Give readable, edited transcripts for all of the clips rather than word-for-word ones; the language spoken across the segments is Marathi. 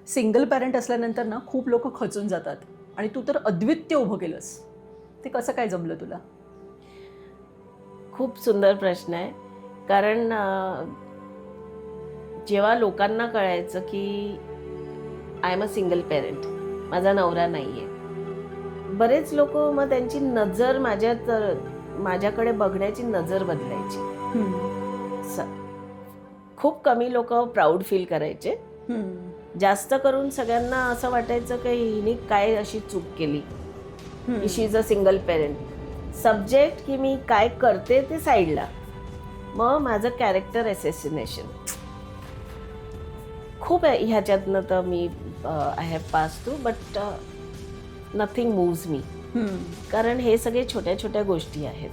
सिंगल पॅरेंट असल्यानंतर ना खूप लोक खचून जातात आणि तू तर अद्वितीय उभं केलंस. ते कसं काय जमलं तुला? खूप सुंदर प्रश्न आहे. कारण जेव्हा लोकांना कळायचं की I am a single parent, माझा नवरा नाही आहे, बरेच लोक मग त्यांची नजर माझ्याकडे बघण्याची नजर बदलायची. स- खूप कमी लोक प्राऊड फील करायचे. जास्त करून सगळ्यांना असं वाटायचं की हिने काय अशी चूक केली की she is a single parent. Subject की मी काय करते ते साईडला, मग माझं कॅरेक्टर एसेसिनेशन खूप आहे ह्याच्यातनं. तर मी I have pass through, but nothing moves me. कारण हे सगळे छोट्या छोट्या गोष्टी आहेत.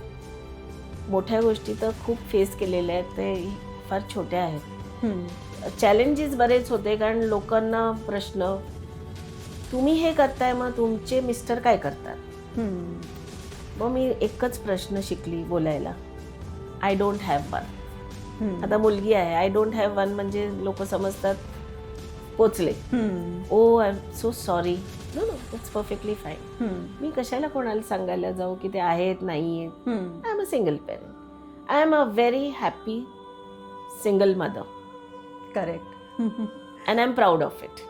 मोठ्या गोष्टी तर खूप फेस केलेल्या आहेत, ते फार छोट्या आहेत. चॅलेंजेस बरेच होते, कारण लोकांना प्रश्न, तुम्ही हे करताय मग तुमचे मिस्टर काय करतात? मग मी एकच प्रश्न शिकली बोलायला, आय डोंट हॅव वन. आता मुलगी आहे, आय डोंट हॅव वन म्हणजे लोक समजतात पोचले, O I am so sorry, no no it's perfectly fine. मी कशाला कोणाला सांगायला जाऊ की ते आहेत नाही आहेत. I am a single parent, I am a very happy single mother correct. And I am proud of it.